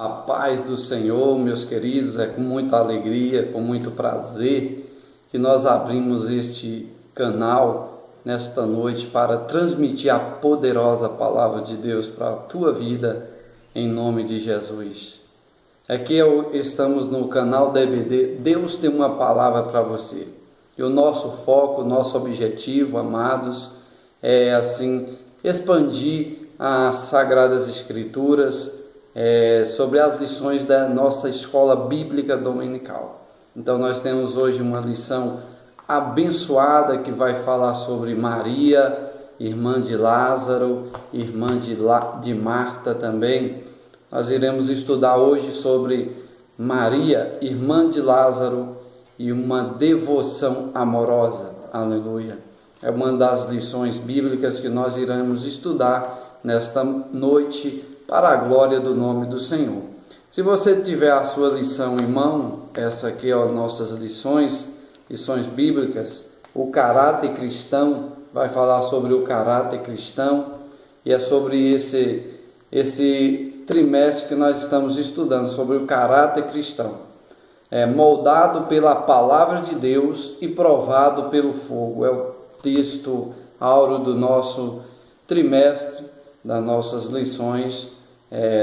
A paz do Senhor, meus queridos, é com muita alegria, com muito prazer que nós abrimos este canal nesta noite para transmitir a poderosa palavra de Deus para a tua vida, em nome de Jesus. Aqui estamos no canal da EBD, Deus tem uma palavra para você. E o nosso foco, o nosso objetivo, amados, é assim, expandir as Sagradas Escrituras, sobre as lições da nossa escola bíblica dominical. Então nós temos hoje uma lição abençoada que vai falar sobre Maria, irmã de Lázaro, irmã de Marta também. Nós iremos estudar hoje sobre Maria, irmã de Lázaro, e uma devoção amorosa. Aleluia! É uma das lições bíblicas que nós iremos estudar nesta noite, para a glória do nome do Senhor. Se você tiver a sua lição em mão, essa aqui é as nossas lições bíblicas, o caráter cristão, vai falar sobre o caráter cristão, e é sobre esse trimestre que nós estamos estudando, sobre o caráter cristão, moldado pela palavra de Deus e provado pelo fogo. É o texto áureo do nosso trimestre, das nossas lições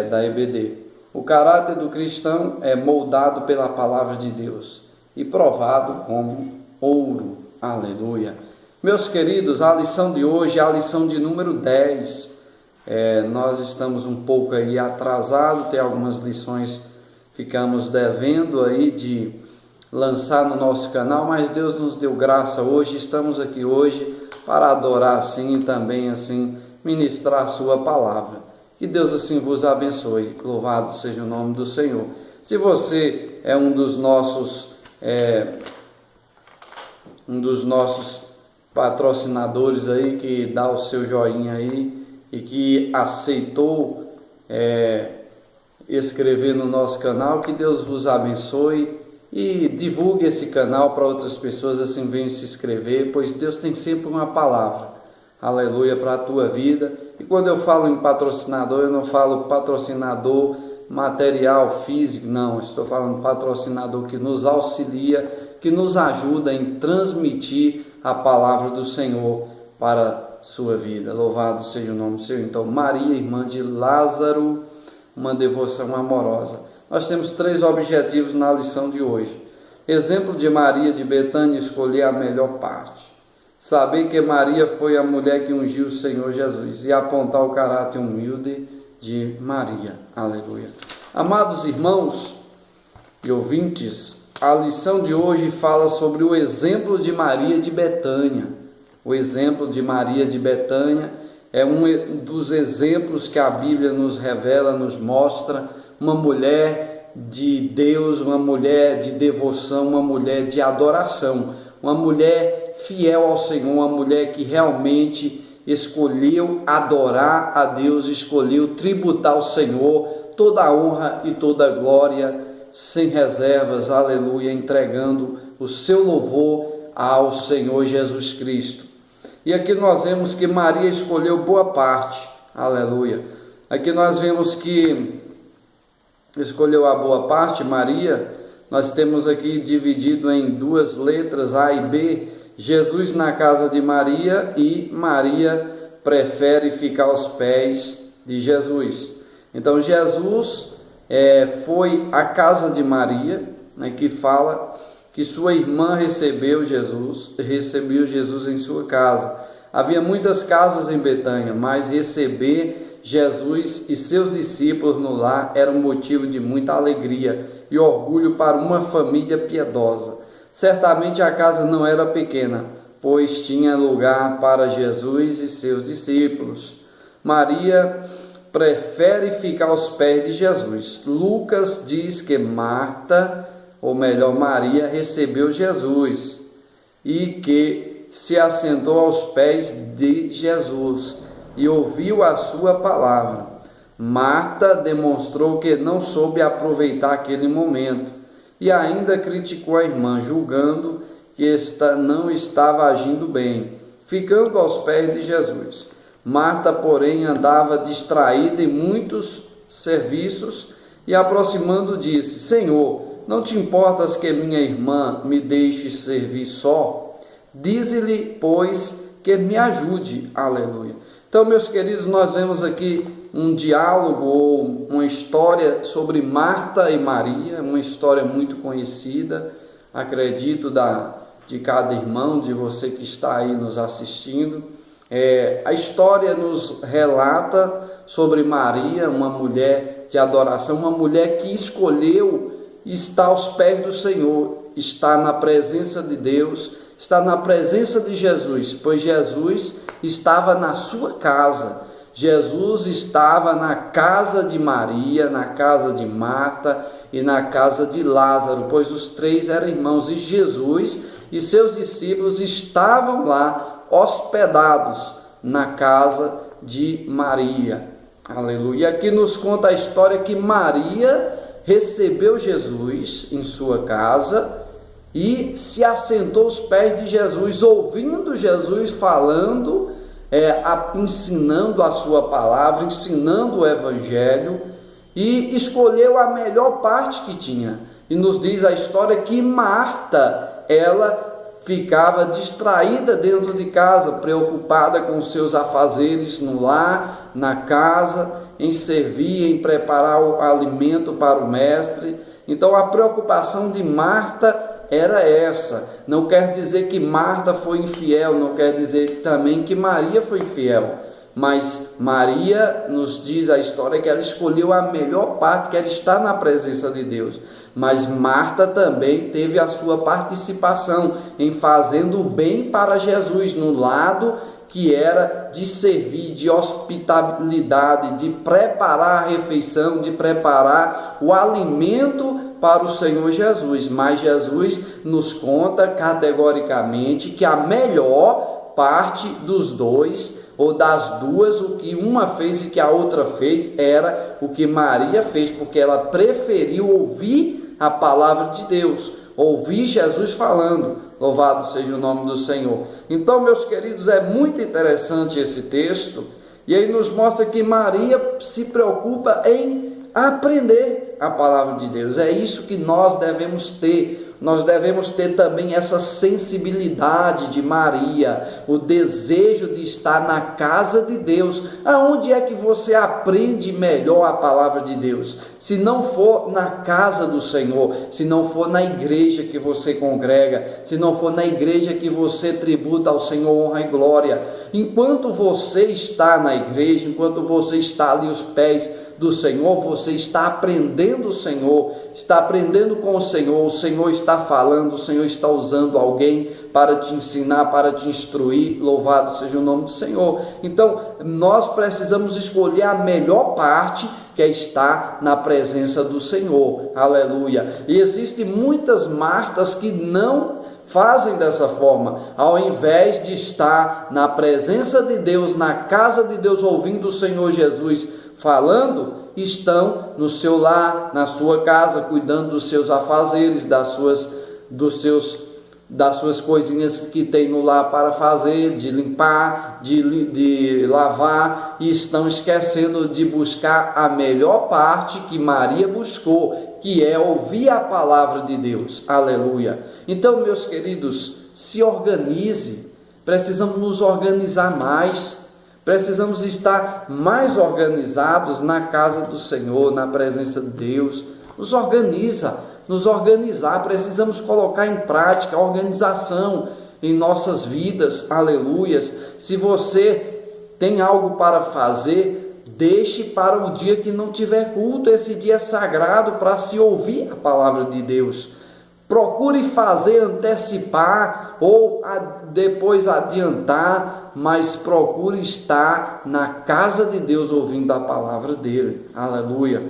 da EBD. O caráter do cristão é moldado pela palavra de Deus e provado como ouro. Aleluia! Meus queridos, a lição de hoje é a lição de número 10. Nós estamos um pouco aí atrasados, tem algumas lições ficamos devendo aí de lançar no nosso canal, mas Deus nos deu graça hoje, estamos aqui hoje para adorar assim e também assim ministrar a sua palavra. Que Deus assim vos abençoe. Louvado seja o nome do Senhor. Se você é um dos nossos patrocinadores aí, que dá o seu joinha aí e que aceitou escrever no nosso canal, que Deus vos abençoe e divulgue esse canal para outras pessoas, assim venham se inscrever, pois Deus tem sempre uma palavra. Aleluia, para a tua vida. E quando eu falo em patrocinador, eu não falo patrocinador material, físico, não. Estou falando patrocinador que nos auxilia, que nos ajuda em transmitir a palavra do Senhor para a sua vida. Louvado seja o nome do Senhor. Então, Maria, irmã de Lázaro, uma devoção amorosa. Nós temos 3 objetivos na lição de hoje. Exemplo de Maria de Betânia, escolher a melhor parte. Saber que Maria foi a mulher que ungiu o Senhor Jesus e apontar o caráter humilde de Maria. Aleluia. Amados irmãos e ouvintes, a lição de hoje fala sobre o exemplo de Maria de Betânia. O exemplo de Maria de Betânia é um dos exemplos que a Bíblia nos revela, nos mostra, uma mulher de Deus, uma mulher de devoção, uma mulher de adoração, uma mulher fiel ao Senhor, uma mulher que realmente escolheu adorar a Deus, escolheu tributar ao Senhor toda a honra e toda a glória, sem reservas, aleluia, entregando o seu louvor ao Senhor Jesus Cristo. E aqui nós vemos que Maria escolheu boa parte, aleluia. Aqui nós vemos que escolheu a boa parte, Maria. Nós temos aqui dividido em 2 letras, A e B, Jesus na casa de Maria, e Maria prefere ficar aos pés de Jesus. Então Jesus foi à casa de Maria, né, que fala que sua irmã recebeu Jesus em sua casa. Havia muitas casas em Betânia, mas receber Jesus e seus discípulos no lar era um motivo de muita alegria e orgulho para uma família piedosa. Certamente a casa não era pequena, pois tinha lugar para Jesus e seus discípulos. Maria prefere ficar aos pés de Jesus. Lucas diz que Marta, ou melhor, Maria, recebeu Jesus e que se assentou aos pés de Jesus e ouviu a sua palavra. Marta demonstrou que não soube aproveitar aquele momento e ainda criticou a irmã, julgando que não estava agindo bem, ficando aos pés de Jesus. Marta, porém, andava distraída em muitos serviços e aproximando disse: Senhor, não te importas que minha irmã me deixe servir só? Dize-lhe, pois, que me ajude. Aleluia. Então, meus queridos, nós vemos aqui um diálogo ou uma história sobre Marta e Maria, uma história muito conhecida, acredito, de cada irmão, de você que está aí nos assistindo. A história nos relata sobre Maria, uma mulher de adoração, uma mulher que escolheu estar aos pés do Senhor, estar na presença de Deus, estar na presença de Jesus, pois Jesus estava na sua casa. Jesus estava na casa de Maria, na casa de Marta e na casa de Lázaro, pois os três eram irmãos, e Jesus e seus discípulos estavam lá hospedados na casa de Maria. Aleluia. E aqui nos conta a história que Maria recebeu Jesus em sua casa e se assentou aos pés de Jesus, ouvindo Jesus falando, ensinando a sua palavra, ensinando o evangelho, e escolheu a melhor parte que tinha. E nos diz a história que Marta, ela ficava distraída dentro de casa, preocupada com seus afazeres no lar, na casa, em servir, em preparar o alimento para o mestre. Então a preocupação de Marta era essa. Não quer dizer que Marta foi infiel, não quer dizer também que Maria foi infiel, mas Maria, nos diz a história, que ela escolheu a melhor parte, que era estar na presença de Deus. Mas Marta também teve a sua participação em fazendo o bem para Jesus, no lado que era de servir, de hospitalidade, de preparar a refeição, de preparar o alimento para o Senhor Jesus. Mas Jesus nos conta categoricamente que a melhor parte dos dois, ou das duas, o que uma fez e que a outra fez, era o que Maria fez, porque ela preferiu ouvir a palavra de Deus, ouvir Jesus falando. Louvado seja o nome do Senhor. Então, meus queridos, é muito interessante esse texto, e aí nos mostra que Maria se preocupa em aprender a palavra de Deus. É isso que nós devemos ter. Nós devemos ter também essa sensibilidade de Maria, o desejo de estar na casa de Deus. Aonde é que você aprende melhor a palavra de Deus? Se não for na casa do Senhor, se não for na igreja que você congrega, se não for na igreja que você tributa ao Senhor honra e glória. Enquanto você está na igreja, enquanto você está ali aos pés do Senhor, você está aprendendo o Senhor, está aprendendo com o Senhor está falando, o Senhor está usando alguém para te ensinar, para te instruir. Louvado seja o nome do Senhor. Então, nós precisamos escolher a melhor parte, que é estar na presença do Senhor. Aleluia. E existem muitas Martas que não fazem dessa forma. Ao invés de estar na presença de Deus, na casa de Deus, ouvindo o Senhor Jesus falando, estão no seu lar, na sua casa, cuidando dos seus afazeres, das suas coisinhas que tem no lar para fazer, de limpar, de lavar, e estão esquecendo de buscar a melhor parte que Maria buscou, que é ouvir a palavra de Deus. Aleluia. Então, meus queridos, se organize. Precisamos nos organizar mais. Precisamos estar mais organizados na casa do Senhor, na presença de Deus. Nos organizar, precisamos colocar em prática a organização em nossas vidas. Aleluias. Se você tem algo para fazer, deixe para o dia que não tiver culto. Esse dia é sagrado para se ouvir a palavra de Deus. Procure fazer antecipar ou depois adiantar, mas procure estar na casa de Deus ouvindo a palavra dele. Aleluia.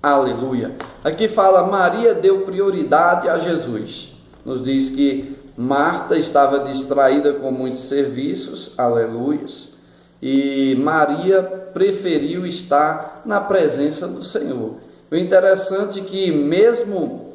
Aleluia. Aqui fala, Maria deu prioridade a Jesus. Nos diz que Marta estava distraída com muitos serviços. Aleluias. E Maria preferiu estar na presença do Senhor. O interessante é que mesmo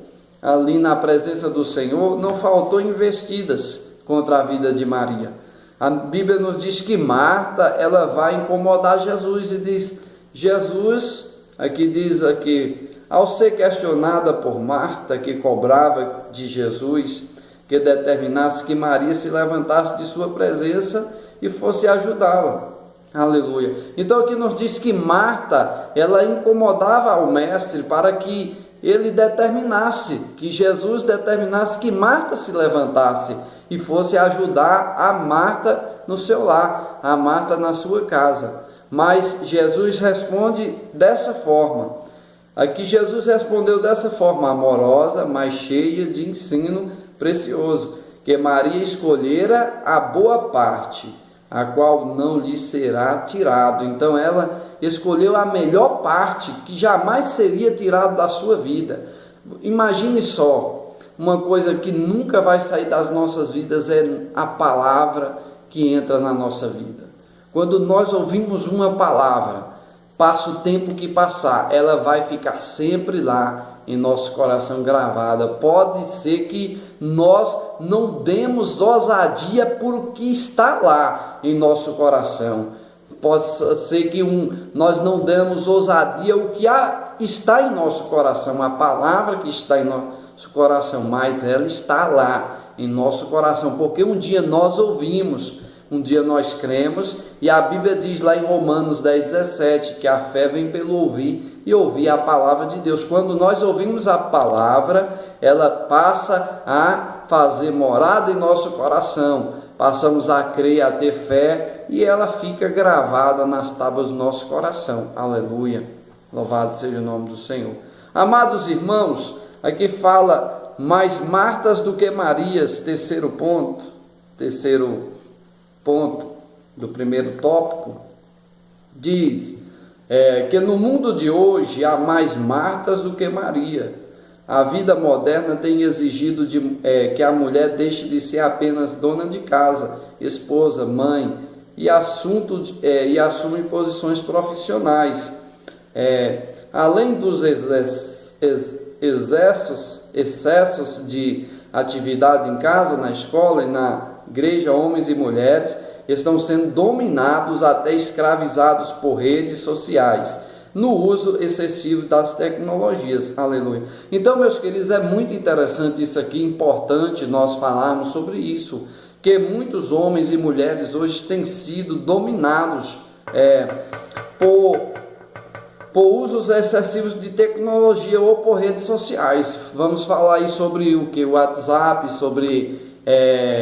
ali na presença do Senhor, não faltou investidas contra a vida de Maria. A Bíblia nos diz que Marta, ela vai incomodar Jesus e diz, Jesus, Aqui diz aqui, ao ser questionada por Marta, que cobrava de Jesus que determinasse que Maria se levantasse de sua presença e fosse ajudá-la. Aleluia. Então aqui nos diz que Marta, ela incomodava ao mestre para que ele determinasse, que Jesus determinasse que Marta se levantasse e fosse ajudar a Marta no seu lar, a Marta na sua casa. Mas Jesus responde dessa forma. Aqui Jesus respondeu dessa forma amorosa, mas cheia de ensino precioso, que Maria escolhera a boa parte, a qual não lhe será tirado. Então ela escolheu a melhor parte, que jamais seria tirado da sua vida. Imagine só, uma coisa que nunca vai sair das nossas vidas é a palavra que entra na nossa vida. Quando nós ouvimos uma palavra, passa o tempo que passar, ela vai ficar sempre lá em nosso coração gravada. Pode ser que nós não demos ousadia por o que está lá em nosso coração. Pode ser que nós não demos ousadia o que está em nosso coração, a palavra que está em nosso coração, mas ela está lá em nosso coração, porque um dia nós ouvimos, um dia nós cremos, e a Bíblia diz lá em Romanos 10:17, que a fé vem pelo ouvir, e ouvir a palavra de Deus. Quando nós ouvimos a palavra, ela passa a fazer morada em nosso coração, passamos a crer, a ter fé, e ela fica gravada nas tábuas do nosso coração. Aleluia, louvado seja o nome do Senhor. Amados irmãos, aqui fala mais Martas do que Marias, terceiro ponto do primeiro tópico, diz que no mundo de hoje há mais Martas do que Maria. A vida moderna tem exigido que a mulher deixe de ser apenas dona de casa, esposa, mãe, e assume posições profissionais. Além dos excessos de atividade em casa, na escola e na igreja, homens e mulheres estão sendo dominados, até escravizados por redes sociais, no uso excessivo das tecnologias. Aleluia. Então, meus queridos, é muito interessante isso aqui, importante nós falarmos sobre isso, que muitos homens e mulheres hoje têm sido dominados por usos excessivos de tecnologia ou por redes sociais. Vamos falar aí sobre o que? WhatsApp, sobre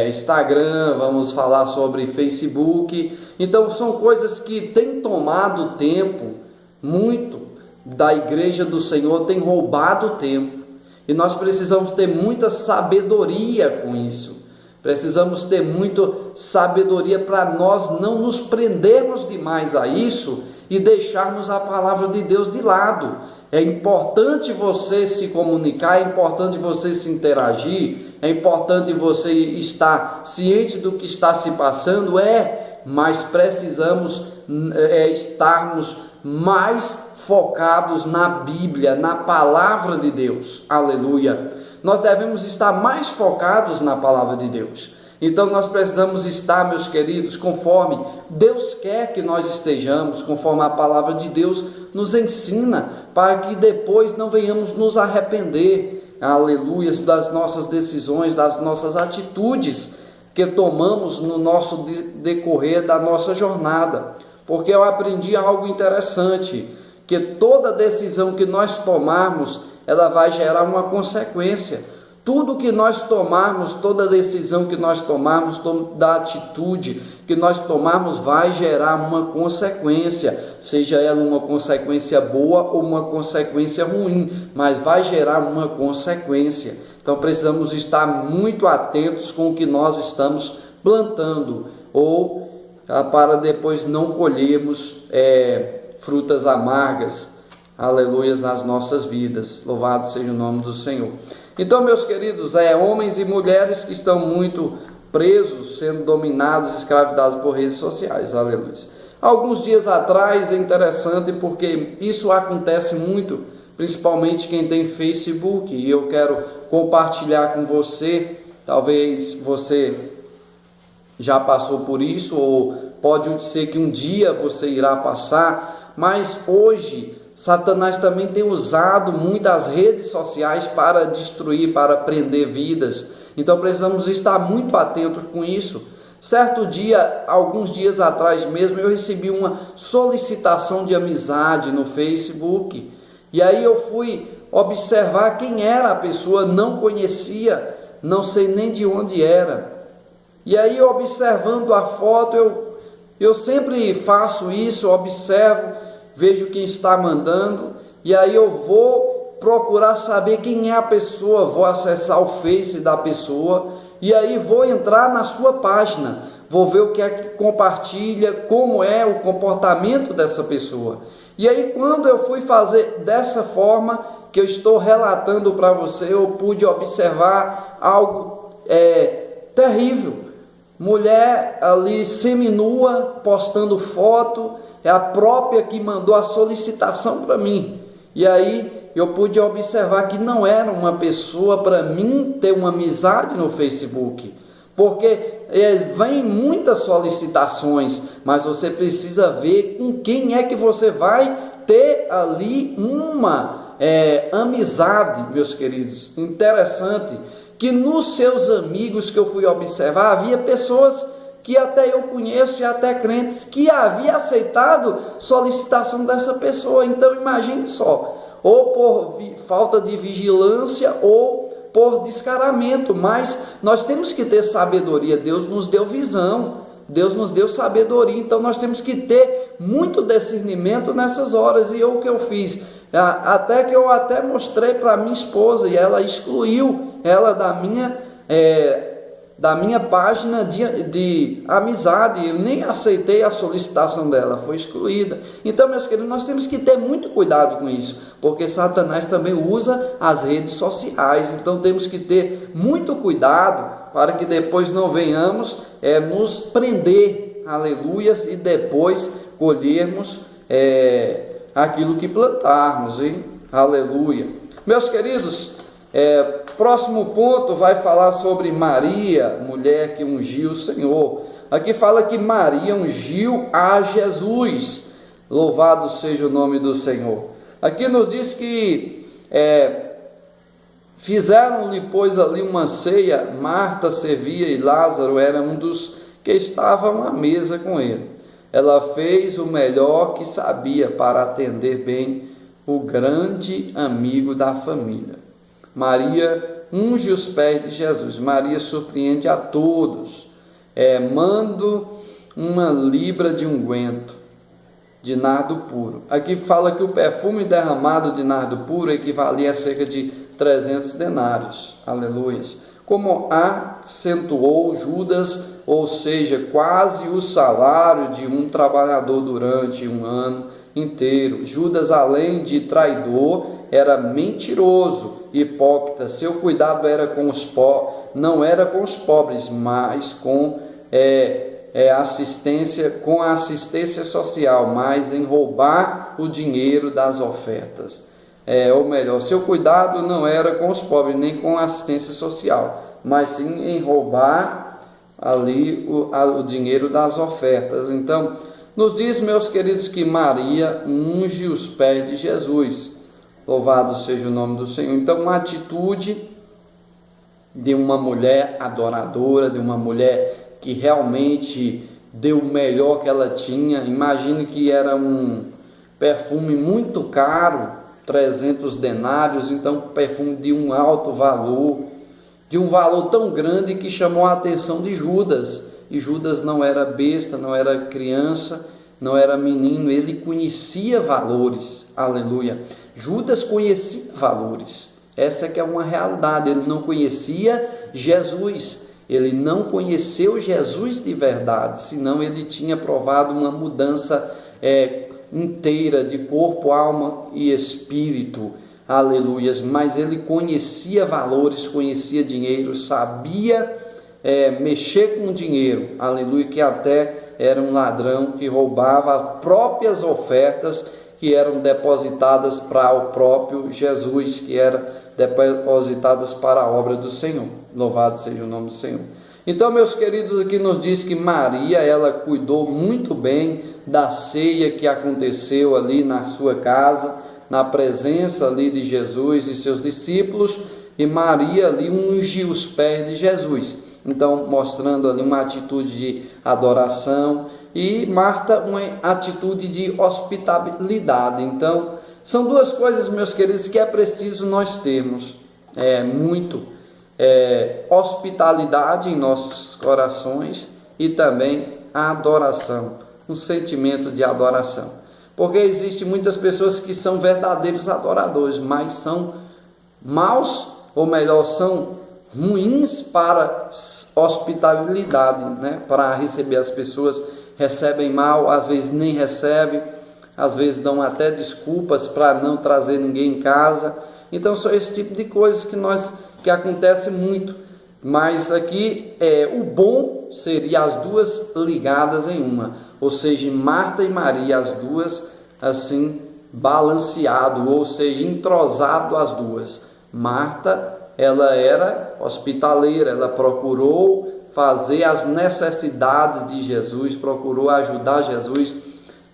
Instagram, vamos falar sobre Facebook. Então são coisas que têm tomado tempo, muito da igreja do Senhor, tem roubado tempo, e nós precisamos ter muita sabedoria com isso. Precisamos ter muita sabedoria para nós não nos prendermos demais a isso e deixarmos a palavra de Deus de lado. É importante você se comunicar, é importante você se interagir, é importante você estar ciente do que está se passando, mas precisamos estarmos mais focados na Bíblia, na palavra de Deus. Aleluia. Nós devemos estar mais focados na palavra de Deus. Então nós precisamos estar, meus queridos, conforme Deus quer que nós estejamos, conforme a palavra de Deus nos ensina, para que depois não venhamos nos arrepender, aleluia, das nossas decisões, das nossas atitudes que tomamos no nosso decorrer da nossa jornada. Porque eu aprendi algo interessante, que toda decisão que nós tomarmos, ela vai gerar uma consequência. Tudo que nós tomarmos, toda decisão que nós tomarmos, toda atitude que nós tomarmos vai gerar uma consequência, seja ela uma consequência boa ou uma consequência ruim, mas vai gerar uma consequência. Então precisamos estar muito atentos com o que nós estamos plantando, ou para depois não colhermos frutas amargas, aleluias, nas nossas vidas. Louvado seja o nome do Senhor. Então, meus queridos, homens e mulheres que estão muito presos, sendo dominados, escravizados por redes sociais, aleluia. Alguns dias atrás, é interessante porque isso acontece muito, principalmente quem tem Facebook, e eu quero compartilhar com você. Talvez você já passou por isso, ou pode ser que um dia você irá passar, mas hoje Satanás também tem usado muitas redes sociais para destruir, para prender vidas. Então precisamos estar muito atentos com isso. Certo dia, alguns dias atrás mesmo, eu recebi uma solicitação de amizade no Facebook. E aí eu fui observar quem era a pessoa, não conhecia, não sei nem de onde era. E aí, observando a foto, eu sempre faço isso, observo, vejo quem está mandando, e aí eu vou procurar saber quem é a pessoa, vou acessar o Face da pessoa, e aí vou entrar na sua página, vou ver o que é que compartilha, como é o comportamento dessa pessoa. E aí, quando eu fui fazer dessa forma que eu estou relatando para você, eu pude observar algo terrível. Mulher ali seminua, postando foto, é a própria que mandou a solicitação para mim. E aí eu pude observar que não era uma pessoa para mim ter uma amizade no Facebook, porque vem muitas solicitações, mas você precisa ver com quem é que você vai ter ali uma amizade, meus queridos. Interessante que nos seus amigos que eu fui observar, havia pessoas que até eu conheço e até crentes que havia aceitado solicitação dessa pessoa. Então imagine só, ou por falta de vigilância ou por descaramento, mas nós temos que ter sabedoria. Deus nos deu visão, Deus nos deu sabedoria, então nós temos que ter muito discernimento nessas horas. E o que eu fiz? Até que eu até mostrei para minha esposa e ela excluiu ela da minha página de amizade. Eu nem aceitei a solicitação dela, foi excluída. Então, meus queridos, nós temos que ter muito cuidado com isso, porque Satanás também usa as redes sociais. Então temos que ter muito cuidado para que depois não venhamos nos prender, aleluias, e depois colhermos aquilo que plantarmos, hein? Aleluia. Meus queridos, próximo ponto vai falar sobre Maria, mulher que ungiu o Senhor. Aqui fala que Maria ungiu a Jesus. Louvado seja o nome do Senhor. Aqui nos diz que fizeram-lhe, pois, ali uma ceia. Marta servia e Lázaro era um dos que estavam à mesa com ele. Ela fez o melhor que sabia para atender bem o grande amigo da família. Maria unge os pés de Jesus. Maria surpreende a todos. Mando 1 libra de unguento de nardo puro. Aqui fala que o perfume derramado de nardo puro equivalia a cerca de 300 denários. Aleluias. Como acentuou Judas, ou seja, quase o salário de um trabalhador durante um ano inteiro. Judas, além de traidor, era mentiroso, hipócrita. Seu cuidado era não era com os pobres, mas com a assistência social, mas em roubar o dinheiro das ofertas. Ou melhor, seu cuidado não era com os pobres, nem com a assistência social, mas sim em roubar ali o dinheiro das ofertas. Então, nos diz, meus queridos, que Maria unge os pés de Jesus. Louvado seja o nome do Senhor. Então, uma atitude de uma mulher adoradora, de uma mulher que realmente deu o melhor que ela tinha. Imagine que era um perfume muito caro, 300 denários, então perfume de um alto valor, de um valor tão grande que chamou a atenção de Judas. E Judas não era besta, não era criança, não era menino, ele conhecia valores. Aleluia. Judas conhecia valores. Essa que é uma realidade. Ele não conhecia Jesus. Ele não conheceu Jesus de verdade, senão ele tinha provado uma mudança inteira de corpo, alma e espírito. Aleluias. Mas ele conhecia valores, conhecia dinheiro, sabia mexer com dinheiro. Aleluia. Que até era um ladrão que roubava as próprias ofertas que eram depositadas para o próprio Jesus, que eram depositadas para a obra do Senhor. Louvado seja o nome do Senhor. Então, meus queridos, aqui nos diz que Maria, ela cuidou muito bem da ceia que aconteceu ali na sua casa. na presença ali de Jesus e seus discípulos, e Maria ali unge os pés de Jesus. Então, mostrando ali uma atitude de adoração, e Marta uma atitude de hospitalidade. Então, são duas coisas, meus queridos, que é preciso nós termos hospitalidade em nossos corações e também a adoração, um sentimento de adoração. Porque existem muitas pessoas que são verdadeiros adoradores, mas são maus, ou melhor, são ruins para hospitalidade, né? Para receber as pessoas, recebem mal, às vezes nem recebem, às vezes dão até desculpas para não trazer ninguém em casa. Então são esse tipo de coisas que acontece muito. Mas aqui o bom seria as duas ligadas em uma, ou seja, Marta e Maria, as duas assim balanceado, ou seja, entrosado as duas. Marta, ela era hospitaleira, ela procurou fazer as necessidades de Jesus, procurou ajudar Jesus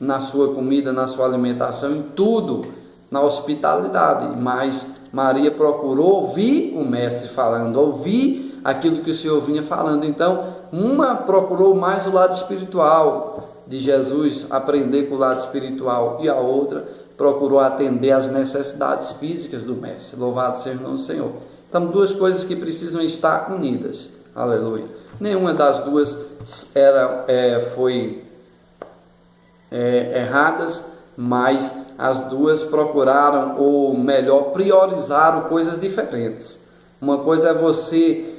na sua comida, na sua alimentação, em tudo, na hospitalidade. Mas Maria procurou ouvir o mestre falando, ouvir aquilo que o Senhor vinha falando. Então, uma procurou mais o lado espiritual de Jesus, aprender com o lado espiritual, e a outra procurou atender às necessidades físicas do mestre. Louvado seja o nome do Senhor. Então, duas coisas que precisam estar unidas. Aleluia. Nenhuma das duas foi erradas, mas as duas procuraram, ou melhor, priorizaram coisas diferentes. Uma coisa é você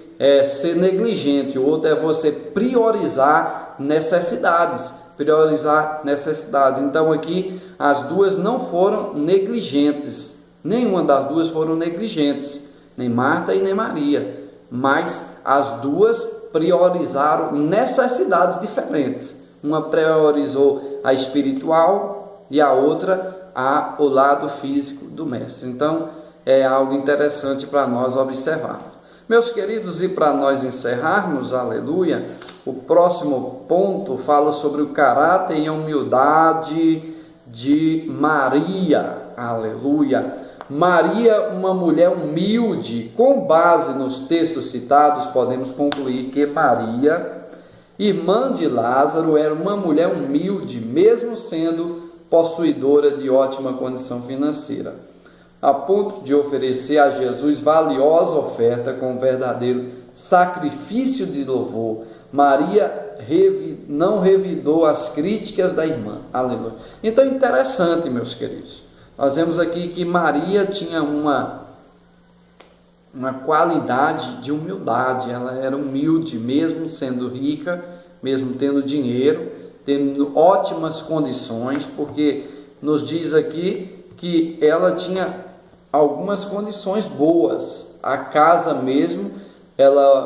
ser negligente, outra é você priorizar necessidades. Então aqui as duas não foram negligentes, nenhuma das duas foram negligentes, nem Marta e nem Maria, mas as duas priorizaram necessidades diferentes. Uma priorizou a espiritual e a outra o lado físico do mestre. Então é algo interessante para nós observarmos. Meus queridos, e para nós encerrarmos, aleluia, o próximo ponto fala sobre o caráter e a humildade de Maria, aleluia. Maria, uma mulher humilde. Com base nos textos citados, podemos concluir que Maria, irmã de Lázaro, era uma mulher humilde, mesmo sendo possuidora de ótima condição financeira, a ponto de oferecer a Jesus valiosa oferta com verdadeiro sacrifício de louvor. Maria não revidou as críticas da irmã. Aleluia. Então é interessante, meus queridos. Nós vemos aqui que Maria tinha uma qualidade de humildade. Ela era humilde, mesmo sendo rica, mesmo tendo dinheiro, tendo ótimas condições, porque nos diz aqui que ela tinha algumas condições boas. A casa mesmo,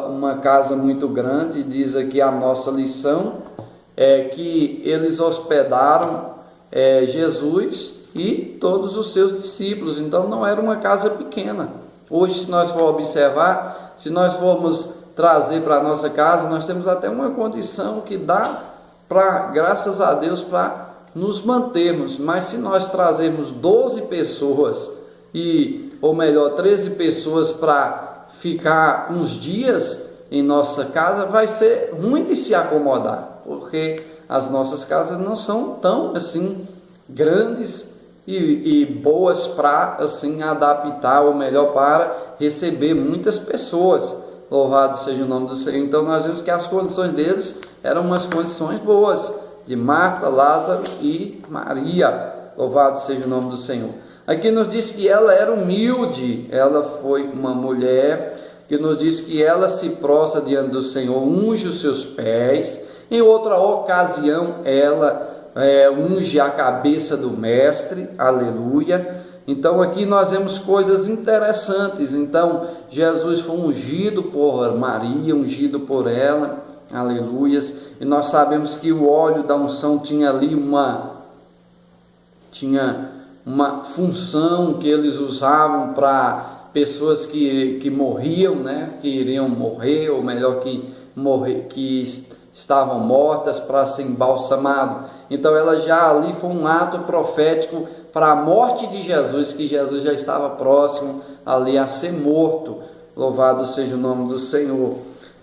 uma casa muito grande. Diz aqui a nossa lição que eles hospedaram Jesus e todos os seus discípulos. Então não era uma casa pequena. Hoje, se nós for observar, se nós formos trazer para a nossa casa, nós temos até uma condição que dá graças a Deus, para nos mantermos. Mas se nós trazermos 12 pessoas, ou melhor, 13 pessoas para ficar uns dias em nossa casa, vai ser ruim de se acomodar, porque as nossas casas não são tão assim grandes e boas para assim adaptar, ou melhor, para receber muitas pessoas. Louvado seja o nome do Senhor. Então nós vemos que as condições deles eram umas condições boas, de Marta, Lázaro e Maria. Louvado seja o nome do Senhor. Aqui nos diz que ela era humilde. Ela foi uma mulher que nos diz que ela se prostra diante do Senhor, unge os seus pés. Em outra ocasião, ela unge a cabeça do mestre. Aleluia. Então aqui nós vemos coisas interessantes. Então Jesus foi ungido por Maria, ungido por ela. Aleluias. E nós sabemos que o óleo da unção tinha ali uma função que eles usavam para pessoas que morriam, né? Que iriam morrer, ou melhor, que estavam mortas, para ser embalsamado. Então ela já ali foi um ato profético para a morte de Jesus, que Jesus já estava próximo ali a ser morto. Louvado seja o nome do Senhor.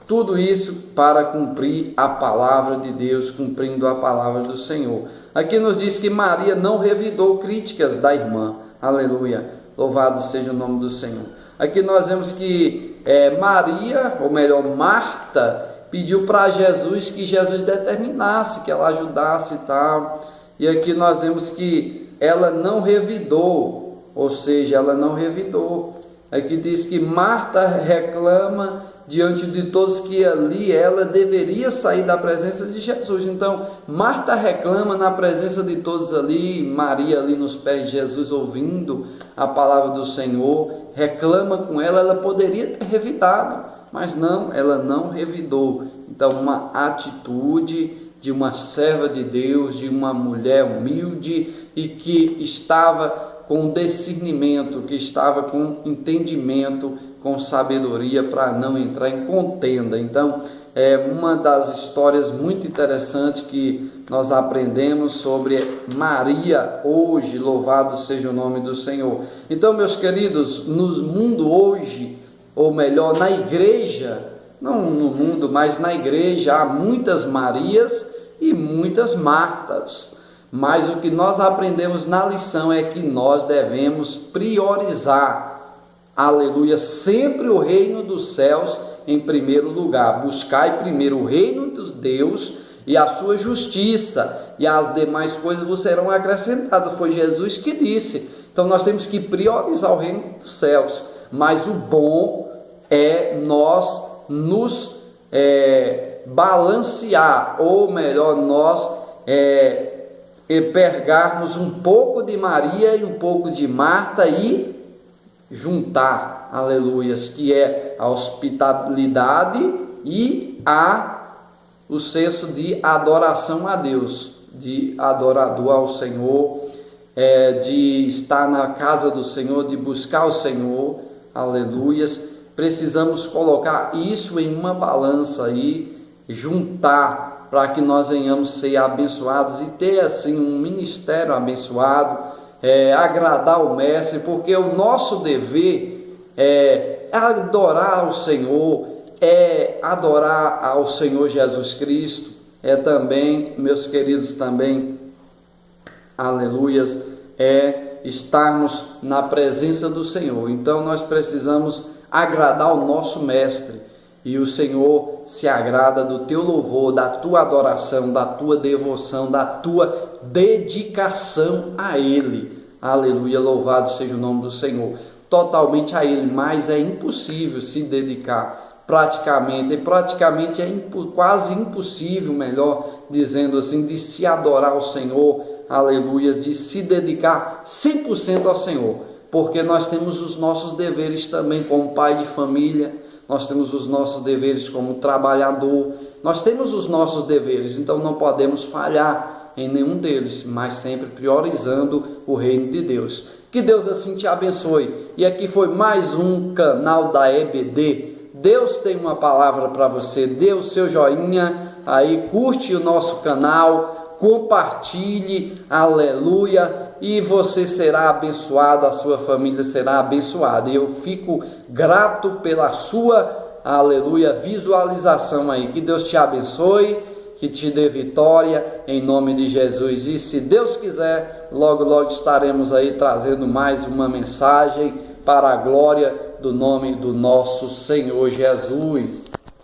Tudo isso para cumprir a palavra de Deus, cumprindo a palavra do Senhor. Aqui nos diz que Maria não revidou críticas da irmã. Aleluia. Louvado seja o nome do Senhor. Aqui nós vemos que Maria, ou melhor, Marta, pediu para Jesus que Jesus determinasse, que ela ajudasse e tal. E aqui nós vemos que ela não revidou, ou seja, ela não revidou. Aqui diz que Marta reclama diante de todos que ali ela deveria sair da presença de Jesus. Então, Marta reclama na presença de todos ali, Maria ali nos pés de Jesus ouvindo a palavra do Senhor, reclama com ela, ela poderia ter revidado, mas não, ela não revidou. Então, uma atitude de uma serva de Deus, de uma mulher humilde e que estava com discernimento, que estava com entendimento, com sabedoria para não entrar em contenda. Então, é uma das histórias muito interessantes que nós aprendemos sobre Maria hoje, louvado seja o nome do Senhor. Então, meus queridos, no mundo hoje, ou melhor, na igreja, não no mundo, mas na igreja, há muitas Marias e muitas Martas. Mas o que nós aprendemos na lição é que nós devemos priorizar, aleluia, sempre o reino dos céus em primeiro lugar. Buscai primeiro o reino de Deus e a sua justiça, e as demais coisas vos serão acrescentadas. Foi Jesus que disse. Então nós temos que priorizar o reino dos céus. Mas o bom é nós nos balancear, ou melhor, nós pegarmos um pouco de Maria e um pouco de Marta e juntar, aleluias, que é a hospitalidade e o senso de adoração a Deus, de adorador ao Senhor, de estar na casa do Senhor, de buscar o Senhor, aleluias. Precisamos colocar isso em uma balança e juntar, para que nós venhamos ser abençoados e ter assim um ministério abençoado, agradar o Mestre, porque o nosso dever é adorar ao Senhor, adorar ao Senhor Jesus Cristo, também, meus queridos, também, aleluias, estarmos na presença do Senhor. Então nós precisamos agradar o nosso Mestre, e o Senhor se agrada do teu louvor, da tua adoração, da tua devoção, da tua dedicação a Ele. Aleluia, louvado seja o nome do Senhor. Totalmente a Ele, mas é impossível se dedicar praticamente é quase impossível, melhor dizendo assim, de se adorar ao Senhor, aleluia, de se dedicar 100% ao Senhor, porque nós temos os nossos deveres também como pai de família, nós temos os nossos deveres como trabalhador, nós temos os nossos deveres, então não podemos falhar em nenhum deles, mas sempre priorizando o reino de Deus. Que Deus assim te abençoe. E aqui foi mais um canal da EBD. Deus tem uma palavra para você. Dê o seu joinha aí, curte o nosso canal, compartilhe, aleluia, e você será abençoado, a sua família será abençoada. E eu fico grato pela sua, aleluia, visualização aí. Que Deus te abençoe, que te dê vitória em nome de Jesus. E se Deus quiser, logo logo estaremos aí trazendo mais uma mensagem para a glória do nome do nosso Senhor Jesus.